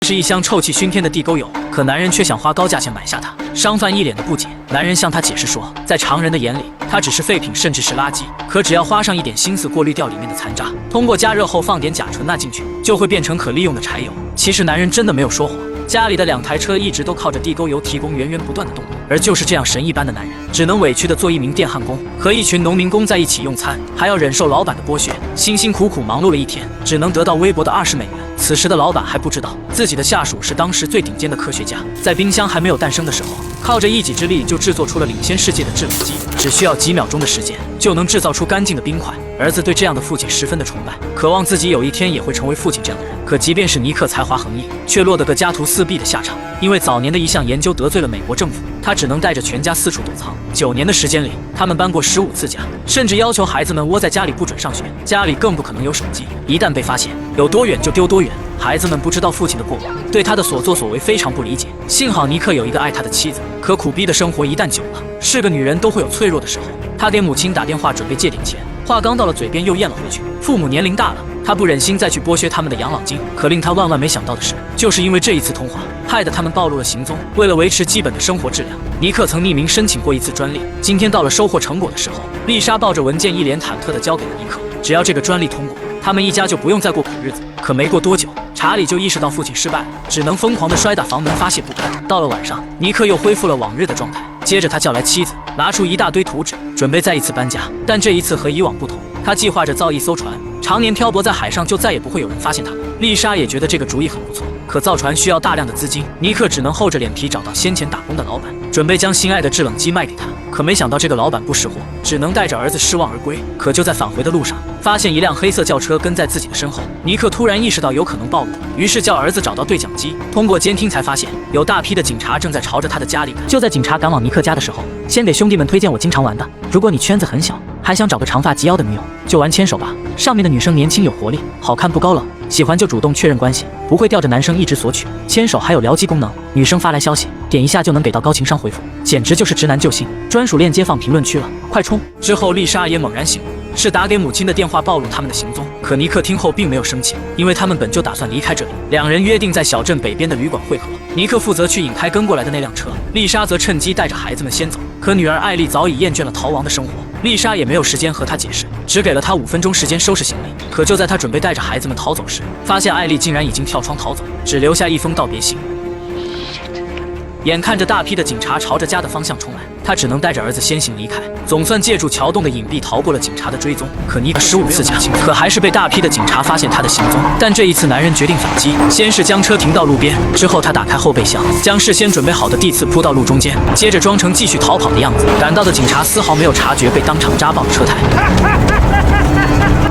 是一箱臭气熏天的地沟油，可男人却想花高价钱买下它。商贩一脸的不解，男人向他解释说，在常人的眼里，它只是废品，甚至是垃圾。可只要花上一点心思，过滤掉里面的残渣，通过加热后放点甲醇钠进去，就会变成可利用的柴油。其实男人真的没有说谎，家里的2台车一直都靠着地沟油提供源源不断的动力。而就是这样神一般的男人，只能委屈地做一名电焊工，和一群农民工在一起用餐，还要忍受老板的剥削，辛辛苦苦忙碌了一天，只能得到微薄的20美元。此时的老板还不知道，自己的下属是当时最顶尖的科学家，在冰箱还没有诞生的时候，靠着一己之力就制作出了领先世界的制冷机，只需要几秒钟的时间，就能制造出干净的冰块。儿子对这样的父亲十分的崇拜，渴望自己有一天也会成为父亲这样的人。可即便是尼克才华横溢，却落得个家徒四壁的下场。因为早年的一项研究得罪了美国政府，他只能带着全家四处躲藏。9年的时间里，他们搬过15次家，甚至要求孩子们窝在家里不准上学，家里更不可能有手机，一旦被发现，有多远就丢多远。孩子们不知道父亲的过往，对他的所作所为非常不理解。幸好尼克有一个爱他的妻子，可苦逼的生活一旦久了，是个女人都会有脆弱的时候。他给母亲打电话准备借点钱，话刚到了嘴边又咽了回去。父母年龄大了，他不忍心再去剥削他们的养老金。可令他万万没想到的是，就是因为这一次通话，害得他们暴露了行踪。为了维持基本的生活质量，尼克曾匿名申请过一次专利。今天到了收获成果的时候，丽莎抱着文件一脸忐忑地交给了尼克。只要这个专利通过，他们一家就不用再过苦日子。可没过多久，查理就意识到父亲失败了，只能疯狂地摔打房门发泄不堪。到了晚上，尼克又恢复了往日的状态。接着他叫来妻子，拿出一大堆图纸，准备再一次搬家。但这一次和以往不同，他计划着造一艘船，常年漂泊在海上，就再也不会有人发现他们。丽莎也觉得这个主意很不错，可造船需要大量的资金，尼克只能厚着脸皮找到先前打工的老板，准备将心爱的制冷机卖给他。可没想到这个老板不识货，只能带着儿子失望而归。可就在返回的路上，发现一辆黑色轿车跟在自己的身后，尼克突然意识到有可能暴露，于是叫儿子找到对讲机。通过监听才发现，有大批的警察正在朝着他的家里赶。就在警察赶往尼克家的时候，先给兄弟们推荐我经常玩的，如果你圈子很小，还想找个长发及腰的女友，就玩牵手吧。上面的女生年轻有活力，好看不高冷，喜欢就主动确认关系，不会吊着男生一直索取。牵手还有僚机功能，女生发来消息，点一下就能给到高情商回复，简直就是直男救星。专属链接放评论区了，快冲！之后丽莎也猛然醒悟，是打给母亲的电话暴露他们的行踪。可尼克听后并没有生气，因为他们本就打算离开这里。两人约定在小镇北边的旅馆会合。尼克负责去引开跟过来的那辆车，丽莎则趁机带着孩子们先走。可女儿艾丽早已厌倦了逃亡的生活，丽莎也没有时间和她解释，只给了她5分钟时间收拾行李。可就在她准备带着孩子们逃走时，发现艾丽竟然已经跳窗逃走，只留下一封道别信。眼看着大批的警察朝着家的方向冲来，他只能带着儿子先行离开，总算借助桥洞的隐蔽逃过了警察的追踪。可尼克15次假，可还是被大批的警察发现他的行踪。但这一次男人决定反击，先是将车停到路边，之后他打开后备箱，将事先准备好的地刺铺到路中间，接着装成继续逃跑的样子。赶到的警察丝毫没有察觉被当场扎爆了车胎。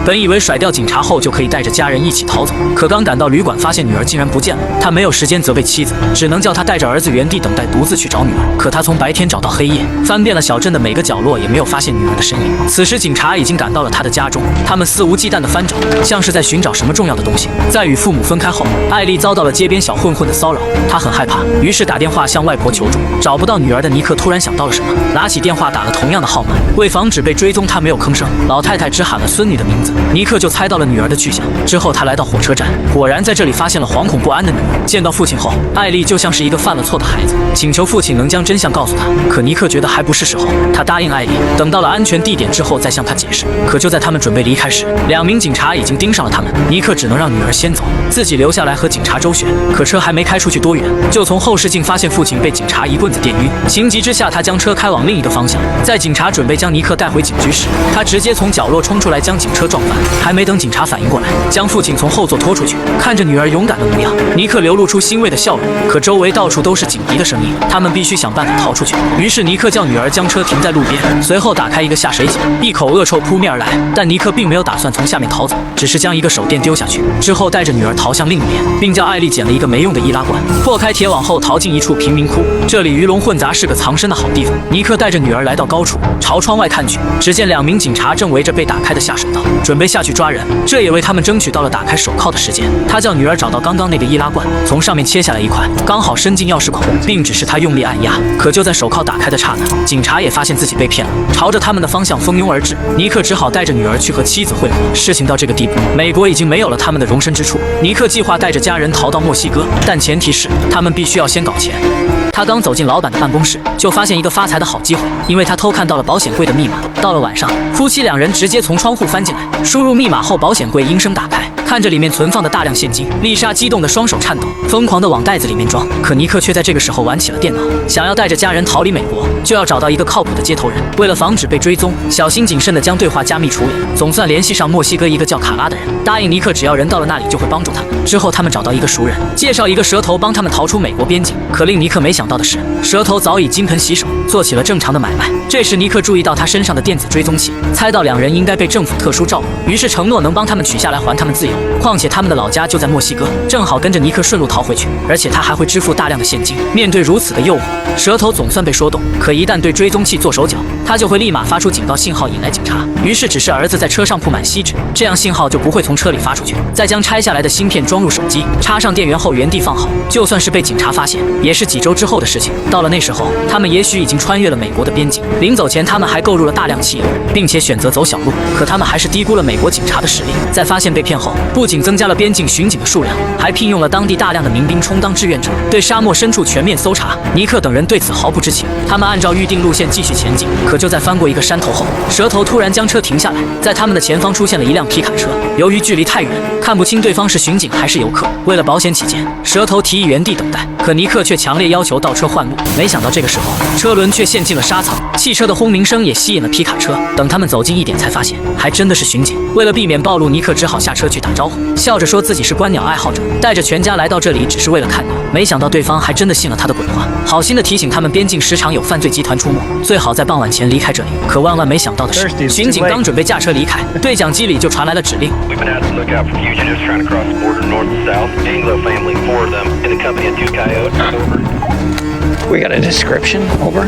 本以为甩掉警察后就可以带着家人一起逃走，可刚赶到旅馆，发现女儿竟然不见了。他没有时间责备妻子，只能叫她带着儿子原地等待，独自去找女儿。可他从白天找到黑夜，翻遍了小镇的每个角落，也没有发现女儿的身影。此时警察已经赶到了他的家中，他们肆无忌惮地翻找，像是在寻找什么重要的东西。在与父母分开后，艾丽遭到了街边小混混的骚扰，她很害怕，于是打电话向外婆求助。找不到女儿的尼克突然想到了什么，拿起电话打了同样的号码。为防止被追踪，他没有吭声。老太太只喊了孙女的名字，尼克就猜到了女儿的去向。之后他来到火车站，果然在这里发现了惶恐不安的女儿。见到父亲后，艾丽就像是一个犯了错的孩子，请求父亲能将真相告诉他。可尼克觉得还不是时候，他答应艾丽，等到了安全地点之后再向她解释。可就在他们准备离开时，2名警察已经盯上了他们。尼克只能让女儿先走，自己留下来和警察周旋。可车还没开出去多远，就从后视镜发现父亲被警察一棍子电晕。情急之下，他将车开往另一个方向。在警察准备将尼克带回警局时，他直接从角落冲出来将警车撞翻。还没等警察反应过来，将父亲从后座拖出去。看着女儿勇敢的模样，尼克流露出欣慰的笑容。可周围到处都是警笛的声音，他们必须想办法逃出去。于是尼克叫女儿将车停在路边，随后打开一个下水井，一口恶臭扑面而来。但尼克并没有打算从下面逃走，只是将一个手电丢下去，之后带着女儿逃向另一边，并叫艾丽捡了一个没用的易拉罐，破开铁网后逃进一处贫民窟。这里鱼龙混杂，是个藏身的好地方。尼克带着女儿来到高处，朝窗外看去，只见2名警察正围着被打开的下水道，准备准备下去抓人，这也为他们争取到了打开手铐的时间。他叫女儿找到刚刚那个易拉罐，从上面切下来一块，刚好伸进钥匙孔，并指示他用力按压。可就在手铐打开的刹那，警察也发现自己被骗了，朝着他们的方向蜂拥而至。尼克只好带着女儿去和妻子会合。事情到这个地步，美国已经没有了他们的容身之处。尼克计划带着家人逃到墨西哥，但前提是他们必须要先搞钱。他刚走进老板的办公室，就发现一个发财的好机会，因为他偷看到了保险柜的密码。到了晚上，夫妻两人直接从窗户翻进来，输入密码后，保险柜应声打开，看着里面存放的大量现金，丽莎激动的双手颤抖，疯狂的往袋子里面装。可尼克却在这个时候玩起了电脑，想要带着家人逃离美国，就要找到一个靠谱的接头人。为了防止被追踪，小心谨慎地将对话加密处理，总算联系上墨西哥一个叫卡拉的人，答应尼克只要人到了那里就会帮助他们。之后他们找到一个熟人，介绍一个蛇头帮他们逃出美国边境。可令尼克没想到的是，蛇头早已金盆洗手，做起了正常的买卖。这时尼克注意到他身上的电子追踪器，猜到两人应该被政府特殊照顾，于是承诺能帮他们取下来还他们自由。况且他们的老家就在墨西哥，正好跟着尼克顺路逃回去，而且他还会支付大量的现金。面对如此的诱惑，蛇头总算被说动。可一旦对追踪器做手脚，他就会立马发出警告信号引来警察。于是指示儿子在车上铺满锡纸，这样信号就不会从车里发出去。再将拆下来的芯片装入手机，插上电源后原地放好。就算是被警察发现，也是几周之后的事情。到了那时候，他们也许已经穿越了美国的边境。临走前，他们还购入了大量汽油，并且选择走小路。可他们还是低估了美国警察的实力。在发现被骗后，不仅增加了边境巡警的数量，还聘用了当地大量的民兵充当志愿者，对沙漠深处全面搜查。尼克等人对此毫不知情。他们按照预定路线继续前进，可就在翻过一个山头后，蛇头突然将车停下来，在他们的前方出现了一辆皮卡车。由于距离太远，看不清对方是巡警还是游客，为了保险起见，蛇头提议原地等待。可尼克却强烈要求倒车换路。没想到这个时候，车轮却陷进了沙层，汽车的轰鸣声也吸引了皮卡车。等他们走近一点，才发现还真的是巡警。为了避免暴露，尼克只好下车去打招呼，笑着说自己是观鸟爱好者，带着全家来到这里只是为了看鸟。没想到对方还真的信了他的鬼话，好心的提醒他们边境时常有犯罪集团出没，最好在傍晚前离开这里。可万万没想到的是，巡警刚准备驾车离开，对讲机里就传来了指令。We got a description, over.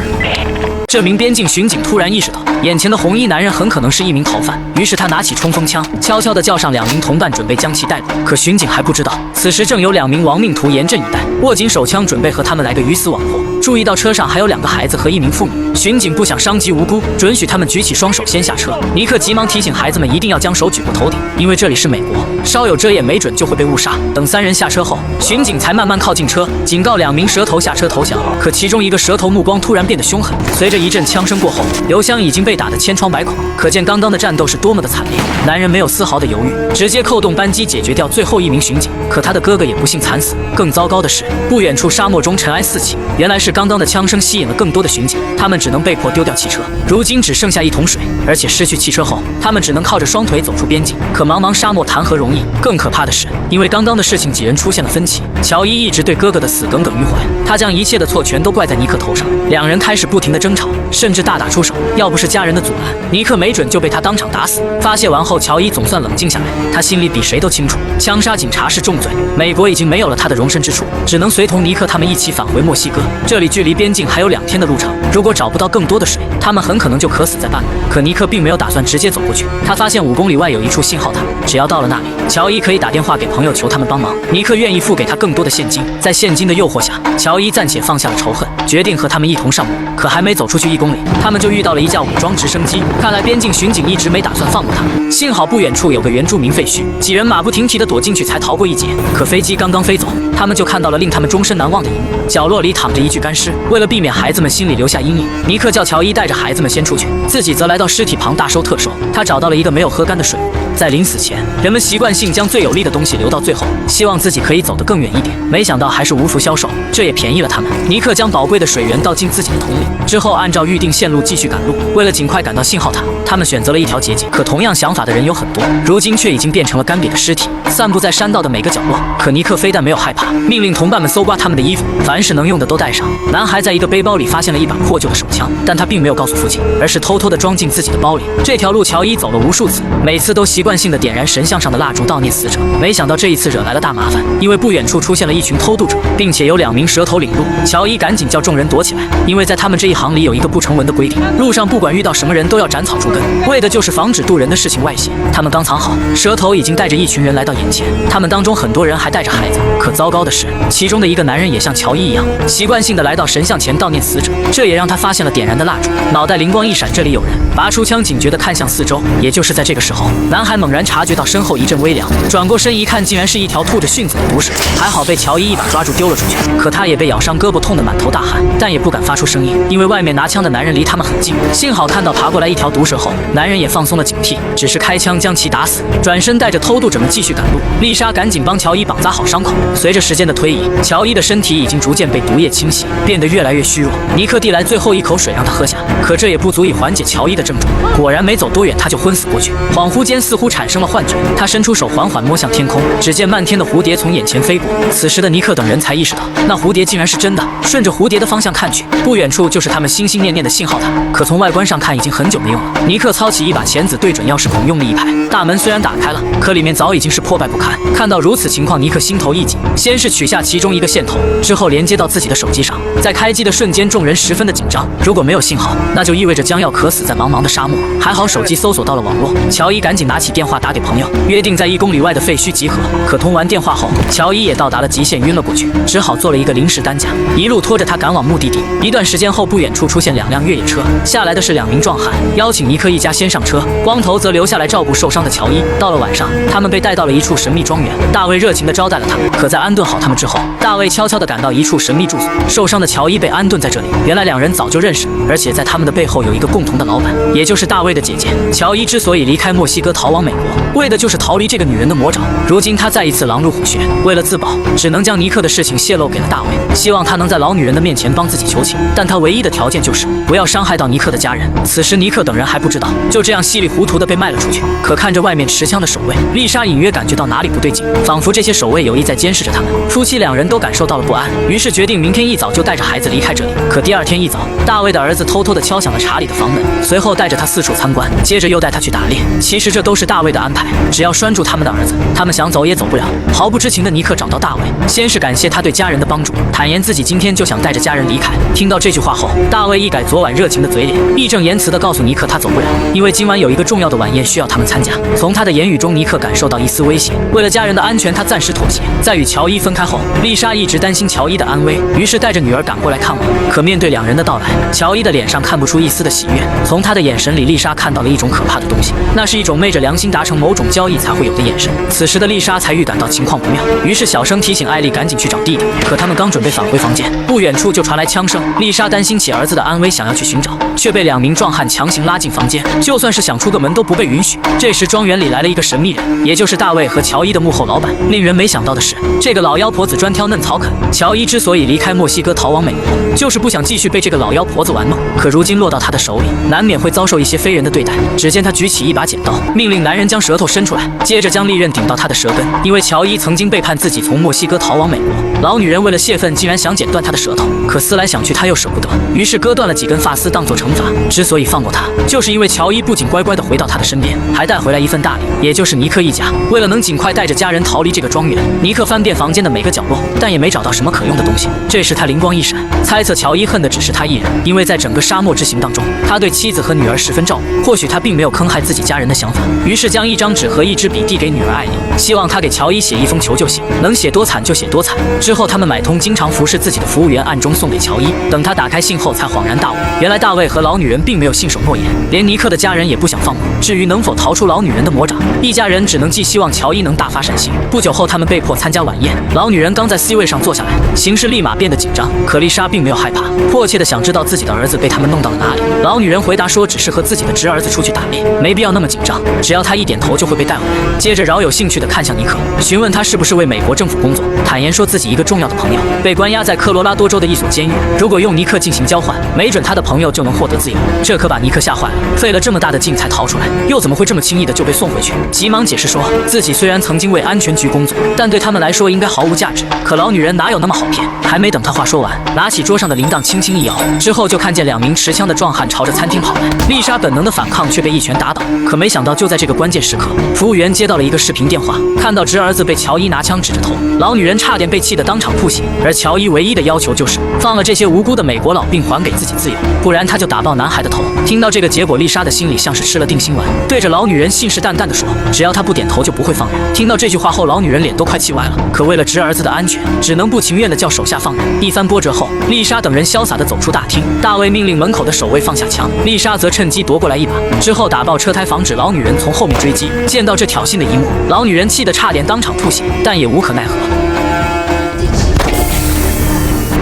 这名边境巡警突然意识到，眼前的红衣男人很可能是一名逃犯，于是他拿起冲锋枪，悄悄地叫上2名同伴，准备将其逮捕。可巡警还不知道，此时正有2名亡命徒严阵以待，握紧手枪，准备和他们来个鱼死网破。注意到车上还有2个孩子和1名妇女，巡警不想伤及无辜，准许他们举起双手先下车。尼克急忙提醒孩子们一定要将手举过头顶，因为这里是美国，稍有遮掩没准就会被误杀。等3人下车后，巡警才慢慢靠近车，警告2名蛇头下车投降。可其中一个蛇头目光突然变得凶狠，随着一阵枪声过后，刘湘已经被打得千疮百孔，可见刚刚的战斗是多么的惨烈。男人没有丝毫的犹豫，直接扣动扳机解决掉最后1名巡警。可他的哥哥也不幸惨死。更糟糕的是，不远处沙漠中尘埃四起，原来是刚刚的枪声吸引了更多的巡警，他们只能被迫丢掉汽车。如今只剩下1桶水，而且失去汽车后，他们只能靠着双腿走出边境。可茫茫沙漠谈何容易？更可怕的是，因为刚刚的事情，几人出现了分歧。乔伊一直对哥哥的死耿耿于怀，他将一切的错全都怪在尼克头上。2人开始不停的争吵，甚至大打出手。要不是家人的阻拦，尼克没准就被他当场打死。发泄完后，乔伊总算冷静下来，他心里比谁都清楚，枪杀警察是重罪，美国已经没有了他的容身之处，只能随同尼克他们一起返回墨西哥。这里距离边境还有2天的路程，如果找不到更多的水，他们很可能就渴死在半路。可尼克并没有打算直接走过去，他发现5公里外有一处信号塔，只要到了那里，乔伊可以打电话给朋友求他们帮忙。尼克愿意付给他更多的现金。在现金的诱惑下，乔伊暂且放下了仇恨，决定和他们一同上路。可还没走出去1公里，他们就遇到了一架武装直升机。看来边境巡警一直没打算放过他。幸好不远处有个原住民废墟，几人马不停蹄地躲进去，才逃过一劫。可飞机刚刚飞走，他们就看到了令他们终身难忘的一幕：角落里躺着一具干尸。为了避免孩子们心里留下阴影，尼克叫乔伊带着孩子们先出去，自己则来到尸体旁大收特收。他找到了一个没有喝干的水壶，在临死前，人们习惯性将最有利的东西留到最后，希望自己可以走得更远一点。没想到还是无福消受，这也便宜了他们。尼克将宝贵的水源倒进自己的桶里，之后按照预定线路继续赶路。为了尽快赶到信号塔，他们选择了一条捷径。可同样想法的人有很多，如今却已经变成了干瘪的尸体，散布在山道的每个角落。可尼克非但没有害怕，命令同伴们搜刮他们的衣服，凡是能用的都带上。男孩在一个背包里发现了一把破旧的手枪，但他并没有告诉父亲，而是偷偷地装进自己的包里。这条路乔伊走了无数次，每次都习惯惯性的点燃神像上的蜡烛悼念死者。没想到这一次惹来了大麻烦，因为不远处出现了一群偷渡者，并且有2名蛇头领路。乔伊赶紧叫众人躲起来，因为在他们这一行里有一个不成文的规定，路上不管遇到什么人都要斩草除根，为的就是防止渡人的事情外泄。他们刚藏好，蛇头已经带着一群人来到眼前，他们当中很多人还带着孩子。可糟糕的是，其中的一个男人也像乔伊一样，习惯性的来到神像前悼念死者，这也让他发现了点燃的蜡烛，脑袋灵光一闪，这里有人，拔出枪警觉地看向四周。也就是在这个时候，男孩猛然察觉到身后一阵微凉，转过身一看，竟然是一条吐着迅子的毒蛇，还好被乔伊一把抓住丢了出去。可他也被咬伤胳膊，痛得满头大汗，但也不敢发出声音，因为外面拿枪的男人离他们很近。幸好看到爬过来一条毒蛇后，男人也放松了警惕，只是开枪将其打死，转身带着偷渡者们继续赶路。丽莎赶紧帮乔伊绑扎好伤口。随着时间的推移，乔伊的身体已经逐渐被毒液侵袭，变得越来越虚弱。尼克递来最后一口水让他喝下，可这也不足以缓解乔伊的症状。果然没走多远他就昏死过去，恍惚间似乎产生了幻觉，他伸出手缓缓摸向天空，只见漫天的蝴蝶从眼前飞过。此时的尼克等人才意识到，那蝴蝶竟然是真的。顺着蝴蝶的方向看去，不远处就是他们心心念念的信号塔，可从外观上看已经很久没用了。尼克操起一把钳子对准钥匙孔用力一拍，大门虽然打开了，可里面早已经是破败不堪。看到如此情况，尼克心头一紧，先是取下其中一个线头，之后连接到自己的手机上。在开机的瞬间，众人十分的紧张，如果没有信号，那就意味着将要渴死在茫茫的沙漠。还好手机搜索到了网络，乔伊赶紧拿起电话打给朋友，约定在1公里外的废墟集合。可通完电话后，乔伊也到达了极限，晕了过去，只好做了一个临时担架，一路拖着他赶往目的地。一段时间后，不远处出现2辆越野车，下来的是2名壮汉，邀请尼克一家先上车，光头则留下来照顾受伤的乔伊。到了晚上，他们被带到了一处神秘庄园，大卫热情地招待了他们。可在安顿好他们之后，大卫悄悄地赶到一处神秘住所，受伤的乔伊被安顿在这里。原来2人早就认识，而且在他们的背后有一个共同的老板，也就是大卫的姐姐。乔伊之所以离开墨西哥逃往美国，为的就是逃离这个女人的魔爪。如今他再一次狼入虎穴，为了自保，只能将尼克的事情泄露给了大卫，希望他能在老女人的面前帮自己求情。但他唯一的条件就是不要伤害到尼克的家人。此时尼克等人还不知道，就这样稀里糊涂的被卖了出去。可看着外面持枪的守卫，丽莎隐约感觉到哪里不对劲，仿佛这些守卫有意在监视着他们。夫妻2人都感受到了不安，于是决定明天一早就带着孩子离开这里。可第2天一早，大卫的儿子偷偷地敲响了查理的房门，随后带着他四处参观，接着又带他去打猎。其实这都是大卫的安排，只要拴住他们的儿子，他们想走也走不了。毫不知情的尼克找到大卫，先是感谢他对家人的帮助，坦言自己今天就想带着家人离开。听到这句话后，大卫一改昨晚热情的嘴脸，义正言辞地告诉尼克他走不了，因为今晚有一个重要的晚宴需要他们参加。从他的言语中，尼克感受到一丝威胁，为了家人的安全，他暂时妥协。在与乔伊分开后，丽莎一直担心乔伊的安危，于是带着女儿赶过来看望。可面对2人的到来，乔伊的脸上看不出一丝的喜悦，从他的眼神里，丽莎看到了一种可怕的东西，那是一种昧着良心达成某种交易才会有的眼神。此时的丽莎才预感到情况不妙，于是小声提醒艾丽赶紧去找弟弟。可他们刚准备返回房间，不远处就传来枪声。丽莎担心起儿子的安危，想要去寻找，却被2名壮汉强行拉进房间，就算是想出个门都不被允许。这时庄园里来了一个神秘人，也就是大卫和乔伊的幕后老板。令人没想到的是，这个老妖婆子专挑嫩草啃。乔伊之所以离开墨西哥逃往美国，就是不想继续被这个老妖婆子玩弄。可如今落到他的手里，难免会遭受一些非人的对待。只见他举起一把剪刀，命令男人将舌头伸出来，接着将利刃顶到他的舌根。因为乔伊曾经背叛自己，从墨西哥逃往美国，老女人为了泄愤，竟然想剪断他的舌头。可思来想去，他又舍不得，于是割断了几根发丝当做惩罚。之所以放过他，就是因为乔伊不仅乖乖地回到他的身边，还带回来一份大礼，也就是尼克一家。为了能尽快带着家人逃离这个庄园，尼克翻遍房间的每个角落，但也没找到什么可用的东西。这时他灵光一闪，猜测乔伊恨的只是他一人，因为在整个沙漠之行当中，他对妻子和女儿十分照顾，或许他并没有坑害自己家人的想法。于是将一张纸和一支笔递给女儿艾丽，希望她给乔伊写一封求救信，能写多惨就写多惨。之后他们买通经常服侍自己的服务员，暗中送给乔伊。等他打开信后，才恍然大悟，原来大卫和老女人并没有信守诺言，连尼克的家人也不想放过。至于能否逃出老女人的魔掌，一家人只能寄希望乔伊能大发善心。不久后，他们被迫参加晚宴，老女人刚在 C 位上坐下来，形势立马变得紧张。可丽莎并没有害怕，迫切地想知道自己的儿子被他们弄到了哪里。老女人回答说，只是和自己的侄儿子出去打猎，没必要那么紧张，只要他一点头就会被带回来。接着饶有兴趣地看向尼克，询问他是不是为美国政府工作，坦言说自己一个重要的朋友被关押在科罗拉多州的一所监狱，如果用尼克进行交换，没准他的朋友就能获得自由。这可把尼克吓坏了，费了这么大的劲才逃出来，又怎么会这么轻易的就被送回去？急忙解释说自己虽然曾经为安全局工作，但对他们来说应该毫无价值。可老女人哪有那么好骗？还没等他话说完，拿起桌上的铃铛轻轻一摇，之后就看见2名持枪的壮汉朝着餐厅跑来。丽莎本能的反抗却被一拳打倒，可没想到就在这个关键时刻，服务员接到了一个视频电话，看到侄儿子被乔伊拿枪指着头，老女人差点被气得当场吐血。而乔伊唯一的要求就是放了这些无辜的美国佬，并还给自己自由，不然他就打爆男孩的头。听到这个结果，丽莎的心里像是吃了定心丸，对着老女人信誓旦旦地说，只要她不点头就不会放人。听到这句话后，老女人脸都快气歪了，可为了侄儿子的安全，只能不情愿地叫手下放人。一番波折后，丽莎等人潇洒地走出大厅，大卫命令门口的守卫放下枪，丽莎则趁机夺过来一把，之后打爆车胎，防止老女人从后面追击。见到这挑衅的一幕，老女人气得差点当场吐血，但也无可奈何。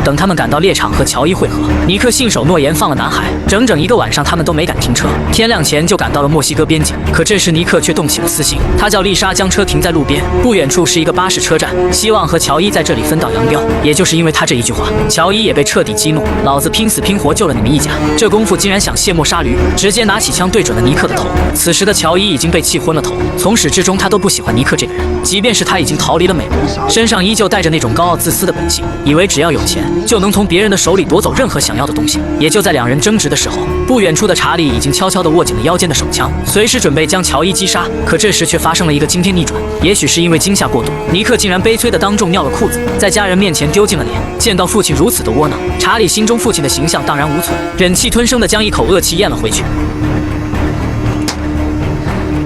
等他们赶到猎场和乔伊会合，尼克信守诺言放了男孩。整整一个晚上，他们都没敢停车，天亮前就赶到了墨西哥边境。可这时尼克却动起了私心，他叫丽莎将车停在路边，不远处是一个巴士车站，希望和乔伊在这里分道扬镳。也就是因为他这一句话，乔伊也被彻底激怒，老子拼死拼活救了你们一家，这功夫竟然想卸磨杀驴，直接拿起枪对准了尼克的头。此时的乔伊已经被气昏了头，从始至终他都不喜欢尼克这个人，即便是他已经逃离了美国，身上依旧带着那种高傲自私的本性，以为只要有钱就能从别人的手里夺走任何想要的东西。也就在两人争执的时候，不远处的查理已经悄悄地握紧了腰间的手枪，随时准备将乔伊击杀。可这时却发生了一个惊天逆转，也许是因为惊吓过度，尼克竟然悲催地当众尿了裤子，在家人面前丢尽了脸。见到父亲如此的窝囊，查理心中父亲的形象荡然无存，忍气吞声地将一口恶气咽了回去。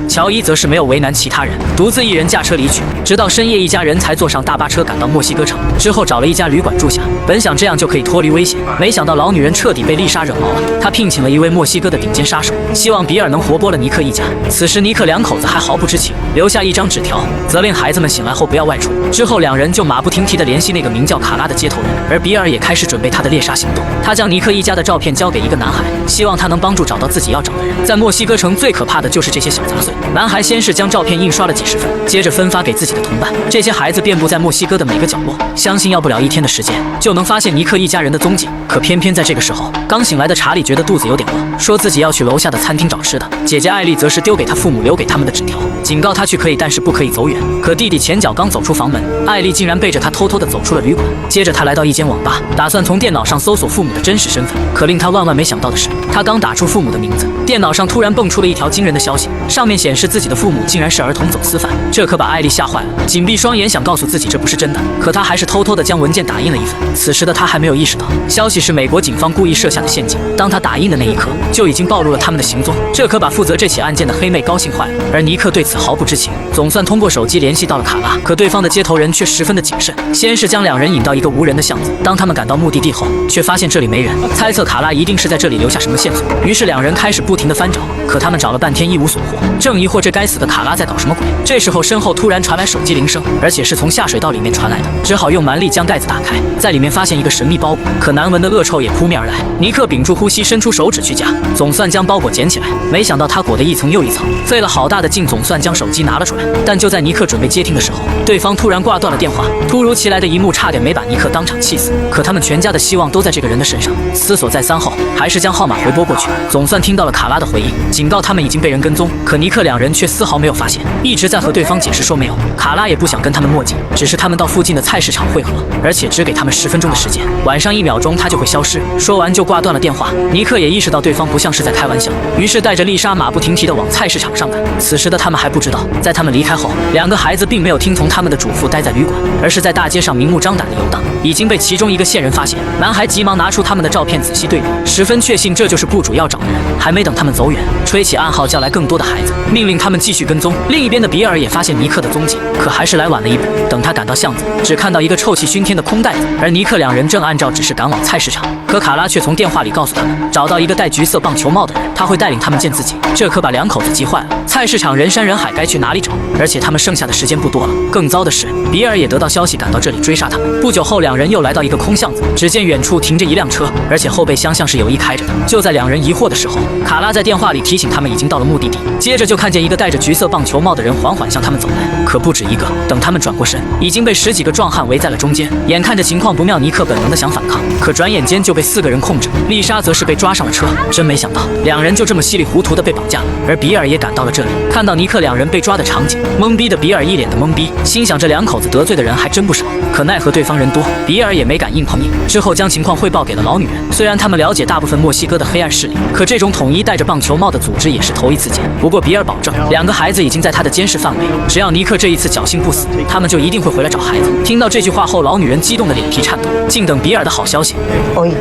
乔伊则是没有为难其他人，独自一人驾车离去，直到深夜，一家人才坐上大巴车赶到墨西哥城。之后找了一家旅馆住下，本想这样就可以脱离危险，没想到老女人彻底被丽莎惹毛了。她聘请了一位墨西哥的顶尖杀手，希望比尔能活剥了尼克一家。此时尼克两口子还毫不知情，留下一张纸条，责令孩子们醒来后不要外出。之后两人就马不停蹄地联系那个名叫卡拉的接头人，而比尔也开始准备他的猎杀行动。他将尼克一家的照片交给一个男孩，希望他能帮助找到自己要找的人。在墨西哥城最可怕的就是这些小杂碎。男孩先是将照片印刷了几十份，接着分发给自己的同伴。这些孩子遍布在墨西哥的每个角落，相信要不了1天的时间就能发现尼克一家人的踪迹。可偏偏在这个时候，刚醒来的查理觉得肚子有点饿，说自己要去楼下的餐厅找吃的。姐姐艾丽则是丢给他父母留给他们的纸条，警告他去可以，但是不可以走远。可弟弟前脚刚走出房门，艾丽竟然背着他偷偷地走出了旅馆。接着他来到一间网吧，打算从电脑上搜索父母的真实身份。可令他万万没想到的是，他刚打出父母的名字，电脑上突然蹦出了一条惊人的消息，上面显示自己的父母竟然是儿童走私犯。这可把艾丽吓坏了，紧闭双眼想告诉自己这不是真的，可他还是偷偷地将文件打印了一份。此时的他还没有意识到，消息是美国警方故意设下的陷阱。当他打印的那一刻，就已经暴露了他们的行踪。这可把负责这起案件的黑妹高兴坏了，而尼克对此毫不知情。总算通过手机联系到了卡拉，可对方的接头人却十分的谨慎，先是将两人引到一个无人的巷子。当他们赶到目的地后，却发现这里没人，猜测卡拉一定是在这里留下什么线索。于是两人开始不停地翻找，可他们找了半天一无所获，正疑惑这该死的卡拉在搞什么鬼。这时候身后突然传来手机铃声，而且是从下水道里面传来的，只好用蛮力将盖子打开，在里面发现一个神秘包裹，可难闻的恶臭也扑面而来。尼克屏住呼吸，伸出手指去夹，总算将包裹捡起来，没想到他裹得一层又一层，费了好大的劲，总算将手机拿了出来。但就在尼克准备接听的时候，对方突然挂断了电话。突如其来的一幕差点没把尼克当场气死，可他们全家的希望都在这个人的身上。思索再三后，还是将号码回拨过去，总算听到了卡拉的回应，警告他们已经被人跟踪。可尼克两人却丝毫没有发现，一直在和对方解释说没有。卡拉也不想跟他们墨迹，只是他们到附近的菜市场汇合，而且只给他们10分钟的时间，晚上1秒钟他就会消失。说完就挂断了电话。尼克也意识到对方不像是在开玩笑，于是带着丽莎马不停蹄地往菜市场上赶。此时的他们还不知道，在他们离开后，两个孩子并没有听从他们的嘱咐待在旅馆，而是在大街上明目张胆地游荡，已经被其中一个线人发现。男孩急忙拿出他们的照片仔细对比，十分确信这就是雇主要找的人。还没等他们走远，吹起暗号叫来更多的孩子，命令他们继续跟踪。另一边的比尔也发现尼克的踪迹，可还是来晚了一步。等他赶到巷子，只看到一个臭气熏天的空袋子，而尼克两人正按照指示赶往菜市场。可卡拉却从电话里告诉他们，找到一个戴橘色棒球帽的人，他会带领他们见自己。这可把两口子急坏了，菜市场人山人海，该去哪里找？而且他们剩下的时间不多了。更糟的是，比尔也得到消息，赶到这里追杀他们。不久后，两人又来到一个空巷子，只见远处停着一辆车，而且后备箱像是有意开着的。就在两人疑惑的时候，卡拉在电话里提醒他们已经到了目的地。接着就看见一个戴着橘色棒球帽的人缓缓向他们走来，可不止一个。等他们转过身，已经被10几个壮汉围在了中间。眼看着情况不妙，尼克本能的想反抗，可转眼间就被4个人控制。丽莎则是被抓上了车。真没想到，两人就这么稀里糊涂的被绑架了。而比尔也赶到了这里，看到尼克两人被抓抓的场景，懵逼的比尔一脸的懵逼，心想这两口子得罪的人还真不少，可奈何对方人多，比尔也没敢硬碰硬。之后将情况汇报给了老女人，虽然他们了解大部分墨西哥的黑暗势力，可这种统一戴着棒球帽的组织也是头一次见。不过比尔保证，2个孩子已经在他的监视范围，只要尼克这一次侥幸不死，他们就一定会回来找孩子。听到这句话后，老女人激动的脸皮颤抖，静等比尔的好消息。Oye.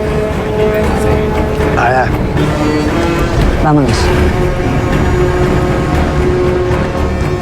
Vámonos.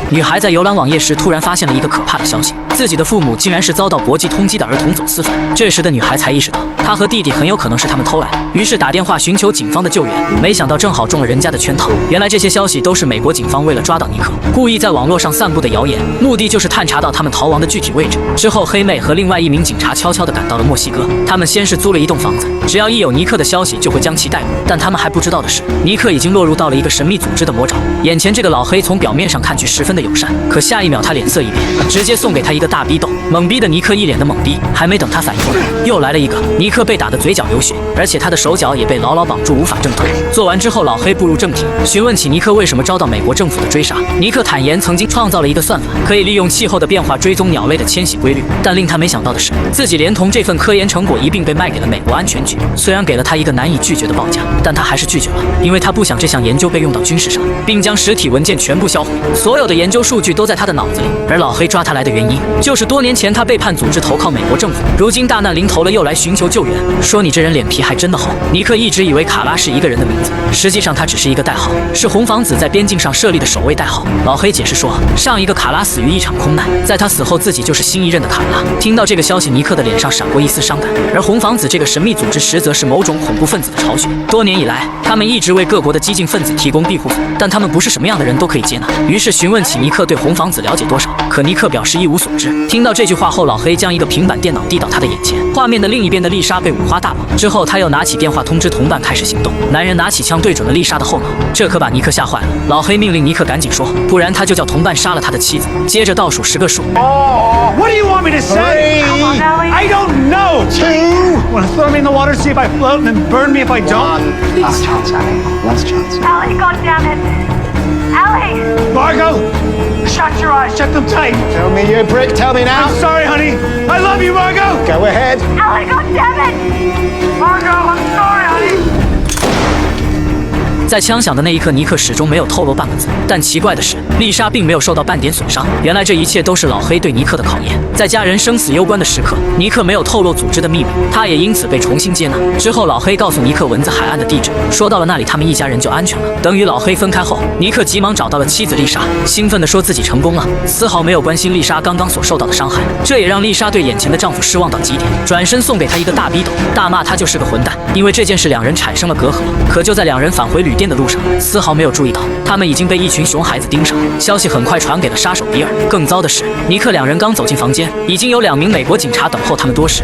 女孩在游览网页时突然发现了一个可怕的消息，自己的父母竟然是遭到国际通缉的儿童走私犯。这时的女孩才意识到，她和弟弟很有可能是他们偷来的，于是打电话寻求警方的救援。没想到正好中了人家的圈套。原来这些消息都是美国警方为了抓到尼克，故意在网络上散布的谣言，目的就是探查到他们逃亡的具体位置。之后，黑妹和另外1名警察悄悄地赶到了墨西哥。他们先是租了一栋房子，只要一有尼克的消息，就会将其逮捕。但他们还不知道的是，尼克已经落入到了一个神秘组织的魔爪。眼前这个老黑从表面上看去十分的友善，可下一秒他脸色一变，直接送给他一个大逼斗。懵逼的尼克一脸的懵逼，还没等他反应过来，又来了一个。尼克被打得嘴角流血，而且他的手脚也被牢牢绑住，无法挣脱。做完之后，老黑步入正题，询问起尼克为什么遭到美国政府的追杀。尼克坦言，曾经创造了一个算法，可以利用气候的变化追踪鸟类的迁徙规律。但令他没想到的是，自己连同这份科研成果一并被卖给了美国安全局。虽然给了他一个难以拒绝的报价，但他还是拒绝了，因为他不想这项研究被用到军事上，并将实体文件全部销毁。所有的研究数据都在他的脑子里。而老黑抓他来的原因，就是多年前他背叛组织投靠美国政府，如今大难临头了又来寻求救援。说你这人脸皮还真的厚。尼克一直以为卡拉是一个人的名字，实际上他只是一个代号，是红房子在边境上设立的守卫代号。老黑解释说，上一个卡拉死于一场空难，在他死后自己就是新一任的卡拉。听到这个消息，尼克的脸上闪过一丝伤感。而红房子这个神秘组织实则是某种恐怖分子的巢穴，多年以来他们一直为各国的激进分子提供庇护所，但他们不是什么样的人都可以接纳。于是询问起尼克对红房子了解多少，可尼克表示一无所知。听到这句话后，老黑将一个平板电脑递到他的眼前，画面的另一边的丽莎被五花大绑。之后他又拿起电话通知同伴开始行动。男人拿起枪对准了丽莎的后脑，这可把尼克吓坏了。老黑命令尼克赶紧说，不然他就叫同伴杀了他的妻子。接着倒数10个数。What do you want me to say? I don't know. 2. Want to throw me in the water, see if I float, and then burn me if I don't? Last chance, Allie. Last chance. Allie, goddammit! Allie! Margot, shut your eyes, shut them tight. Tell me, you prick. Tell me now. I'm sorry, honey. I love you, Margot. Go ahead. Allie, goddammit! Margot, I'm sorry, honey. 在枪响的那一刻，尼克始终没有透露半个字。但奇怪的是，丽莎并没有受到半点损伤。原来这一切都是老黑对尼克的考验。在家人生死攸关的时刻，尼克没有透露组织的秘密，他也因此被重新接纳。之后，老黑告诉尼克蚊子海岸的地址，说到了那里，他们一家人就安全了。等与老黑分开后，尼克急忙找到了妻子丽莎，兴奋地说自己成功了，丝毫没有关心丽莎刚刚所受到的伤害。这也让丽莎对眼前的丈夫失望到极点，转身送给他一个大逼斗，大骂他就是个混蛋。因为这件事，2人产生了隔阂。可就在2人返回旅店的路上，丝毫没有注意到他们已经被一群熊孩子盯上。消息很快传给了杀手比尔。更糟的是，尼克2人刚走进房间，已经有2名美国警察等候他们多时。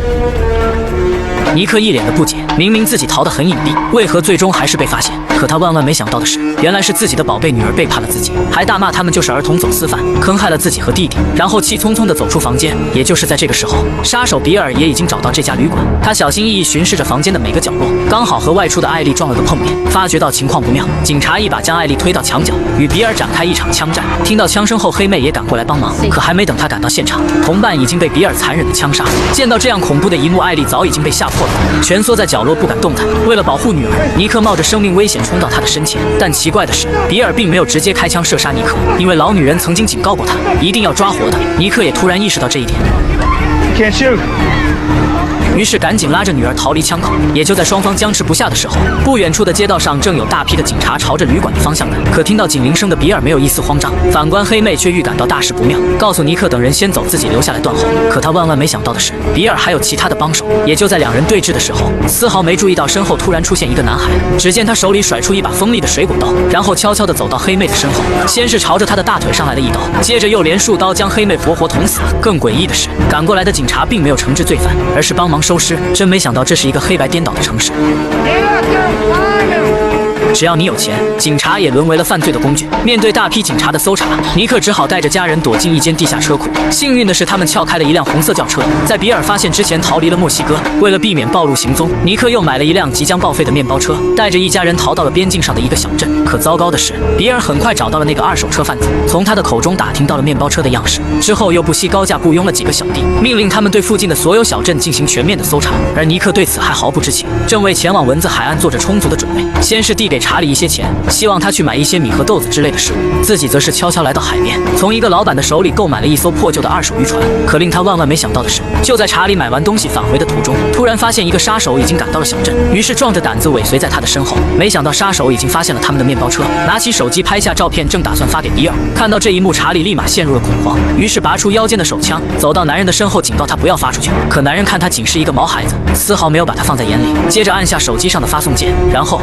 尼克一脸的不解，明明自己逃得很隐蔽，为何最终还是被发现？可他万万没想到的是，原来是自己的宝贝女儿背叛了自己，还大骂他们就是儿童走私犯，坑害了自己和弟弟，然后气匆匆地走出房间。也就是在这个时候，杀手比尔也已经找到这家旅馆，他小心翼翼巡视着房间的每个角落，刚好和外出的艾丽撞了个碰面。发觉到情况不妙，警察一把将艾丽推到墙角，与比尔展开一场枪战。听到枪声后，黑妹也赶过来帮忙，可还没等她赶到现场，同伴已经被比尔残忍的枪杀。见到这样恐怖的一幕，艾丽早已经被吓破了，蜷缩在角落不敢动弹。为了保护女儿，尼克冒着生命危险冲到她的身前。但奇怪的是，比尔并没有直接开枪射杀尼克，因为老女人曾经警告过他，一定要抓活的。尼克也突然意识到这一点。 You can't shoot. 于是赶紧拉着女儿逃离枪口。也就在双方僵持不下的时候，不远处的街道上正有大批的警察朝着旅馆的方向赶。可听到警铃声的比尔没有一丝慌张，反观黑妹却预感到大事不妙，告诉尼克等人先走，自己留下来断后。可他万万没想到的是，比尔还有其他的帮手。也就在2人对峙的时候，丝毫没注意到身后突然出现一个男孩。只见他手里甩出一把锋利的水果刀，然后悄悄地走到黑妹的身后，先是朝着她的大腿上来了一刀，接着又连数刀将黑妹活活捅死。更诡异的是，赶过来的警察并没有惩治罪犯，而是帮忙收尸。真没想到这是一个黑白颠倒的城市。只要你有钱，警察也沦为了犯罪的工具。面对大批警察的搜查，尼克只好带着家人躲进一间地下车库。幸运的是，他们撬开了一辆红色轿车，在比尔发现之前逃离了墨西哥。为了避免暴露行踪，尼克又买了一辆即将报废的面包车，带着一家人逃到了边境上的一个小镇。可糟糕的是，比尔很快找到了那个二手车贩子，从他的口中打听到了面包车的样式，之后又不惜高价雇佣了几个小弟，命令他们对附近的所有小镇进行全面的搜查。而尼克对此还毫不知情，正为前往蚊子海岸做着充足的准备。先是递给查理一些钱，希望他去买一些米和豆子之类的食物，自己则是悄悄来到海边，从一个老板的手里购买了一艘破旧的二手渔船。可令他万万没想到的是，就在查理买完东西返回的途中，突然发现一个杀手已经赶到了小镇，于是壮着胆子尾随在他的身后。没想到杀手已经发现了他们的面包车，拿起手机拍下照片，正打算发给比尔。看到这一幕，查理立马陷入了恐慌，于是拔出腰间的手枪，走到男人的身后，警告他不要发出去。可男人看他仅是一个毛孩子，丝毫没有把他放在眼里，接着按下手机上的发送键，然后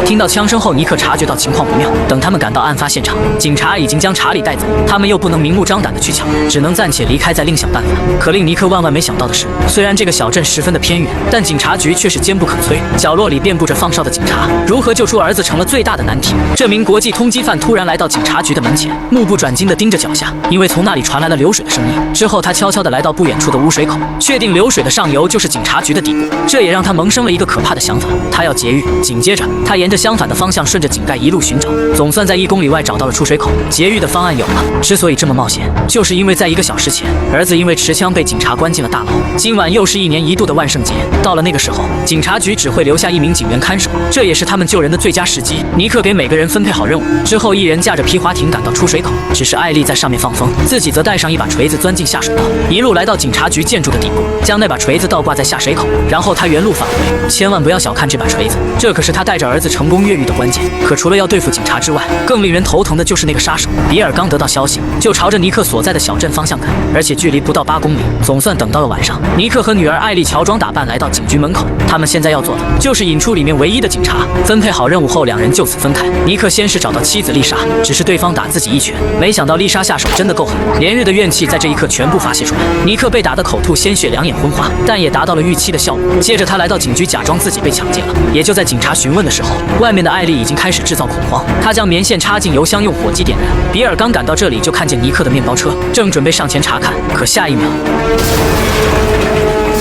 听到枪声后，尼克察觉到情况不妙。等他们赶到案发现场，警察已经将查理带走，他们又不能明目张胆的去抢，只能暂且离开，再另想办法。可令尼克万万没想到的是，虽然这个小镇十分的偏远，但警察局却是坚不可摧。角落里遍布着放哨的警察，如何救出儿子成了最大的难题。这名国际通缉犯突然来到警察局的门前，目不转睛地盯着脚下，因为从那里传来了流水的声音。之后他悄悄地来到不远处的污水口，确定流水的上游就是警察局的底部，这也让他萌生了一个可怕的想法，他要劫狱。紧接着他沿着相反的方向顺着井盖一路寻找，总算在1公里外找到了出水口。劫狱的方案有了，之所以这么冒险，就是因为在1个小时前，儿子因为持枪被警察关进了大牢。今晚又是1年1度的万圣节，到了那个时候，警察局只会留下1名警员看守，这也是他们救人的最佳时机。尼克给每个人分配好任务之后，一人驾着皮划艇赶到出水口，只是艾丽在上面放风，自己则带上一把锤子钻进下水道，一路来到警察局建筑的底部，将那把锤子倒挂在下水口，然后他原路返回。千万不要小看这把锤子，这可是他带着儿子成功越狱的关键。可除了要对付警察之外，更令人头疼的就是那个杀手。比尔刚得到消息，就朝着尼克所在的小镇方向赶，而且距离不到8公里。总算等到了晚上，尼克和女儿艾丽乔装打扮来到警局门口，他们现在要做的就是引出里面唯一的警察。分配好任务后，两人就此分开。尼克先是找到妻子丽莎，只是对方打自己一拳，没想到丽莎下手真的够狠，连日的怨气在这一刻全部发泄出来。尼克被打得口吐鲜血，两眼昏花，但也达到了预期的效果。接着他来到警局，假装自己被抢劫了。也就在警察询问的时候，外面的艾丽已经开始制造恐慌，她将棉线插进油箱，用火机点燃。比尔刚赶到这里，就看见尼克的面包车，正准备上前查看，可下一秒，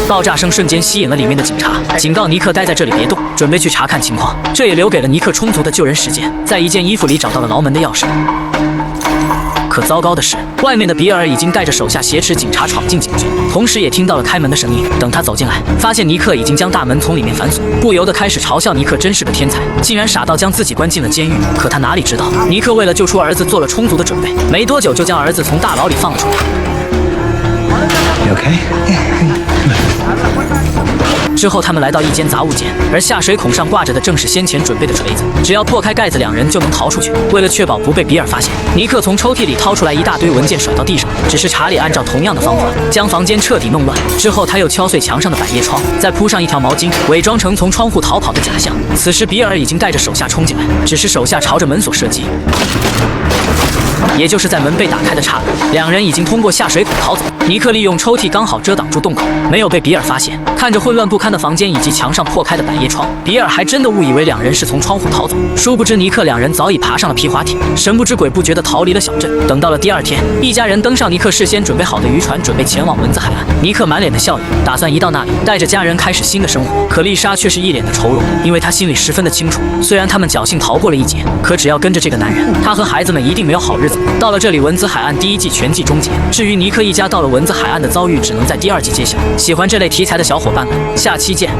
爆炸声瞬间吸引了里面的警察，警告尼克待在这里别动，准备去查看情况。这也留给了尼克充足的救人时间，在一件衣服里找到了牢门的钥匙。可糟糕的是，外面的比尔已经带着手下挟持警察闯进警局，同时也听到了开门的声音。等他走进来，发现尼克已经将大门从里面反锁，不由得开始嘲笑尼克真是个天才，竟然傻到将自己关进了监狱。可他哪里知道，尼克为了救出儿子做了充足的准备，没多久就将儿子从大牢里放了出来。You okay? 之后他们来到一间杂物间，而下水孔上挂着的正是先前准备的锤子，只要破开盖子，两人就能逃出去。为了确保不被比尔发现，尼克从抽屉里掏出来一大堆文件甩到地上，只是查理按照同样的方法将房间彻底弄乱。之后他又敲碎墙上的百叶窗，再铺上一条毛巾，伪装成从窗户逃跑的假象。此时比尔已经带着手下冲进来，只是手下朝着门锁射击。也就是在门被打开的刹那，两人已经通过下水口逃走。尼克利用抽屉刚好遮挡住洞口，没有被比尔发现。看着混乱不堪的房间以及墙上破开的百叶窗，比尔还真的误以为两人是从窗户逃走，殊不知尼克两人早已爬上了皮划艇，神不知鬼不觉地逃离了小镇。等到了第二天，一家人登上尼克事先准备好的渔船，准备前往蚊子海岸。尼克满脸的笑意，打算一到那里带着家人开始新的生活。可丽莎却是一脸的愁容，因为她心里十分的清楚，虽然他们侥幸逃过了一劫，可只要跟着这个男人，她和孩子们一定没有好日子。到了这里，蚊子海岸第1季全季终结。至于尼克一家到了蚊子海岸的遭遇，只能在第2季揭晓。喜欢这类题材的小伙伴们，下期见。